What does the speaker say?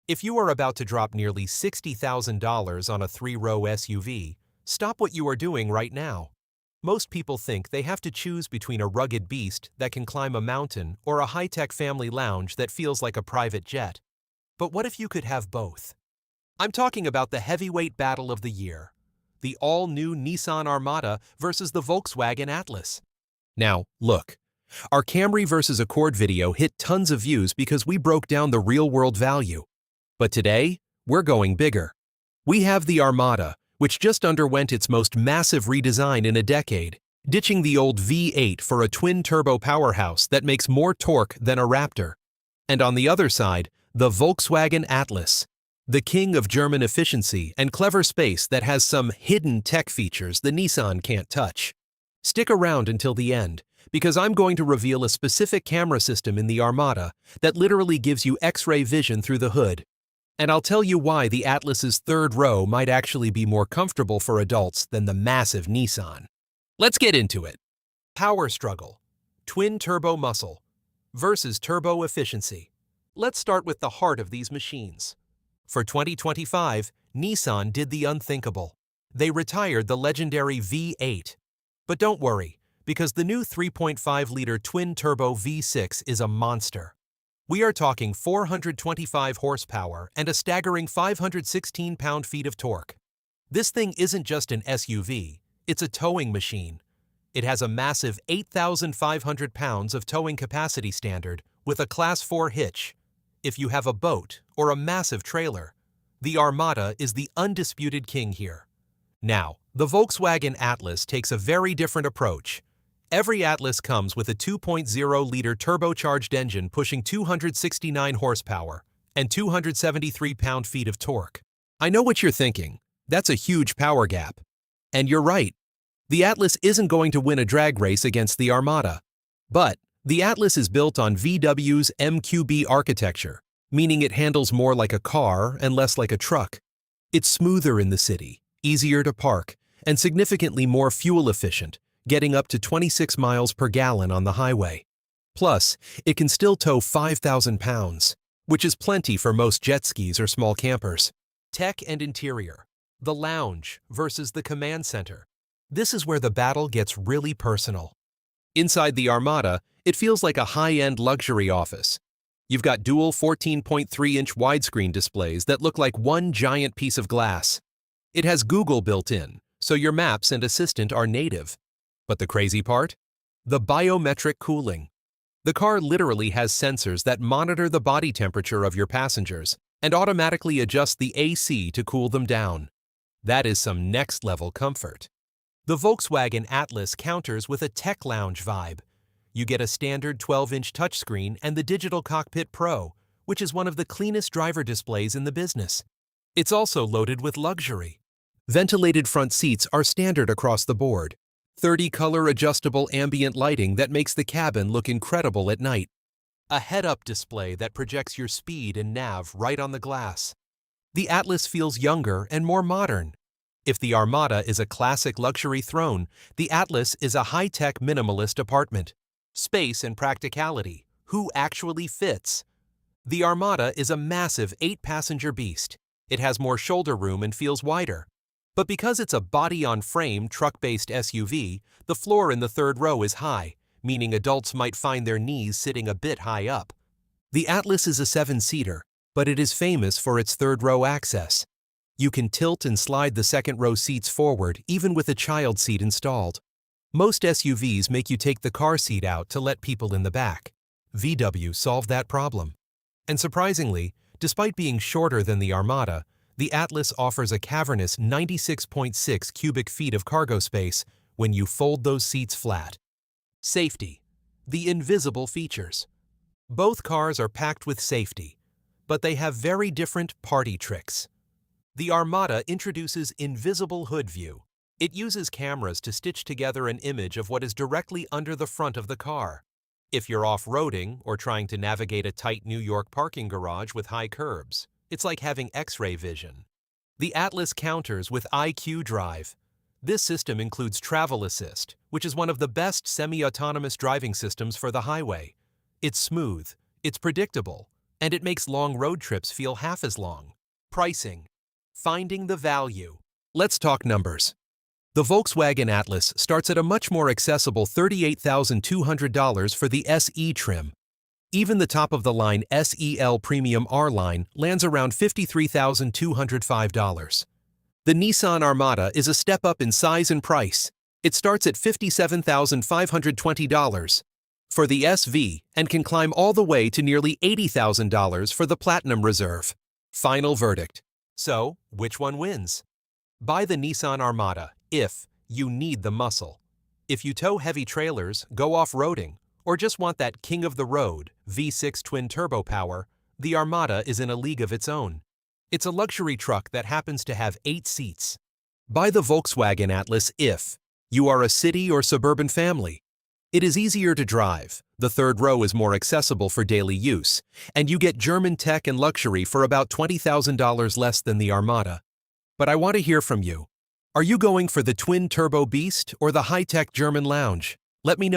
If you are about to drop nearly $60,000 on a three-row SUV, stop what you are doing right now. Most people think they have to choose between a rugged beast that can climb a mountain or a high-tech family lounge that feels like a private jet. But what if you could have both? I'm talking about the heavyweight battle of the year, the all-new Nissan Armada versus the Volkswagen Atlas. Now, look, our Camry versus Accord video hit tons of views because we broke down the real-world value. But today, we're going bigger. We have the Armada, which just underwent its most massive redesign in a decade, ditching the old V8 for a twin-turbo powerhouse that makes more torque than a Raptor. And on the other side, the Volkswagen Atlas, the king of German efficiency and clever space that has some hidden tech features the Nissan can't touch. Stick around until the end, because I'm going to reveal a specific camera system in the Armada that literally gives you X-ray vision through the hood. And I'll tell you why the Atlas's third row might actually be more comfortable for adults than the massive Nissan. Let's get into it. Power struggle. Twin-turbo muscle versus turbo efficiency. Let's start with the heart of these machines. For 2025, Nissan did the unthinkable. They retired the legendary V8. But don't worry, because the new 3.5-liter twin-turbo V6 is a monster. We are talking 425 horsepower and a staggering 516 pound-feet of torque. This thing isn't just an SUV, it's a towing machine. It has a massive 8,500 pounds of towing capacity standard with a Class 4 hitch. If you have a boat or a massive trailer, the Armada is the undisputed king here. Now, the Volkswagen Atlas takes a very different approach. Every Atlas comes with a 2.0-liter turbocharged engine pushing 269 horsepower and 273 pound-feet of torque. I know what you're thinking. That's a huge power gap. And you're right. The Atlas isn't going to win a drag race against the Armada. But the Atlas is built on VW's MQB architecture, meaning it handles more like a car and less like a truck. It's smoother in the city, easier to park, and significantly more fuel efficient, getting up to 26 miles per gallon on the highway. Plus, it can still tow 5,000 pounds, which is plenty for most jet skis or small campers. Tech and interior. The lounge versus the command center. This is where the battle gets really personal. Inside the Armada, it feels like a high-end luxury office. You've got dual 14.3-inch widescreen displays that look like one giant piece of glass. It has Google built in, so your maps and assistant are native. But the crazy part? The biometric cooling. The car literally has sensors that monitor the body temperature of your passengers and automatically adjust the AC to cool them down. That is some next-level comfort. The Volkswagen Atlas counters with a tech lounge vibe. You get a standard 12-inch touchscreen and the Digital Cockpit Pro, which is one of the cleanest driver displays in the business. It's also loaded with luxury. Ventilated front seats are standard across the board. 30-color adjustable ambient lighting that makes the cabin look incredible at night. A head-up display that projects your speed and nav right on the glass. The Atlas feels younger and more modern. If the Armada is a classic luxury throne, the Atlas is a high-tech minimalist apartment. Space and practicality. Who actually fits? The Armada is a massive 8-passenger beast. It has more shoulder room and feels wider. But because it's a body-on-frame truck-based SUV, the floor in the third row is high, meaning adults might find their knees sitting a bit high up. The Atlas is a 7-seater, but it is famous for its third-row access. You can tilt and slide the second-row seats forward even with a child seat installed. Most SUVs make you take the car seat out to let people in the back. VW solved that problem. And surprisingly, despite being shorter than the Armada, the Atlas offers a cavernous 96.6 cubic feet of cargo space when you fold those seats flat. Safety. The invisible features. Both cars are packed with safety, but they have very different party tricks. The Armada introduces invisible hood view. It uses cameras to stitch together an image of what is directly under the front of the car. If you're off-roading or trying to navigate a tight New York parking garage with high curbs, it's like having X-ray vision. The Atlas counters with IQ Drive. This system includes Travel Assist, which is one of the best semi-autonomous driving systems for the highway. It's smooth, it's predictable, And it makes long road trips feel half as long. Pricing. Finding the value. Let's talk numbers. The Volkswagen Atlas starts at a much more accessible $38,200 for the SE trim. Even the top-of-the-line SEL Premium R line lands around $53,205. The Nissan Armada is a step up in size and price. It starts at $57,520 for the SV and can climb all the way to nearly $80,000 for the Platinum Reserve. Final verdict. So, which one wins? Buy the Nissan Armada if you need the muscle. If you tow heavy trailers, go off-roading, or just want that king-of-the-road V6 twin-turbo power, the Armada is in a league of its own. It's a luxury truck that happens to have 8 seats. Buy the Volkswagen Atlas if you are a city or suburban family. It is easier to drive, the third row is more accessible for daily use, and you get German tech and luxury for about $20,000 less than the Armada. But I want to hear from you. Are you going for the twin-turbo beast or the high-tech German lounge? Let me know.